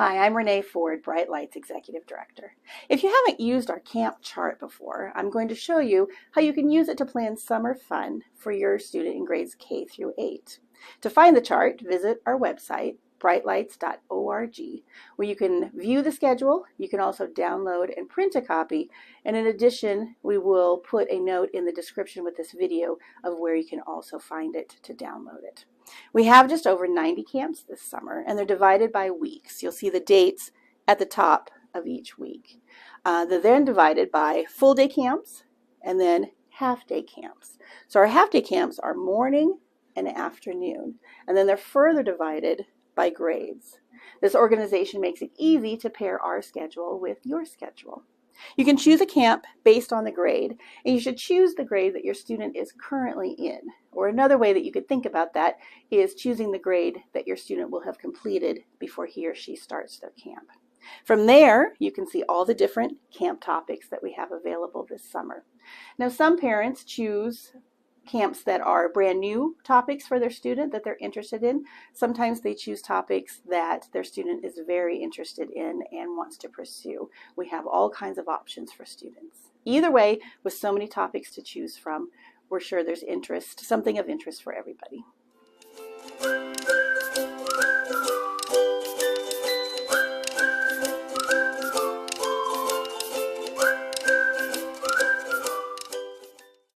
Hi, I'm Renee Ford, Bright Lights Executive Director. If you haven't used our camp chart before, I'm going to show you how you can use it to plan summer fun for your student in grades K through 8. To find the chart, visit our website, brightlights.org, where you can view the schedule. You can also download and print a copy, and in addition, we will put a note in the description with this video of where you can also find it to download it. We have just over 90 camps this summer, and they're divided by weeks. You'll see the dates at the top of each week. They're then divided by full-day camps and then half-day camps. So our half-day camps are morning and afternoon, and then they're further divided by grades. This organization makes it easy to pair our schedule with your schedule. You can choose a camp based on the grade, and you should choose the grade that your student is currently in. Or another way that you could think about that is choosing the grade that your student will have completed before he or she starts their camp. From there, you can see all the different camp topics that we have available this summer. Now, some parents choose camps that are brand new topics for their student that they're interested in. Sometimes they choose topics that their student is very interested in and wants to pursue. We have all kinds of options for students. Either way, with so many topics to choose from, we're sure there's interest, something of interest for everybody.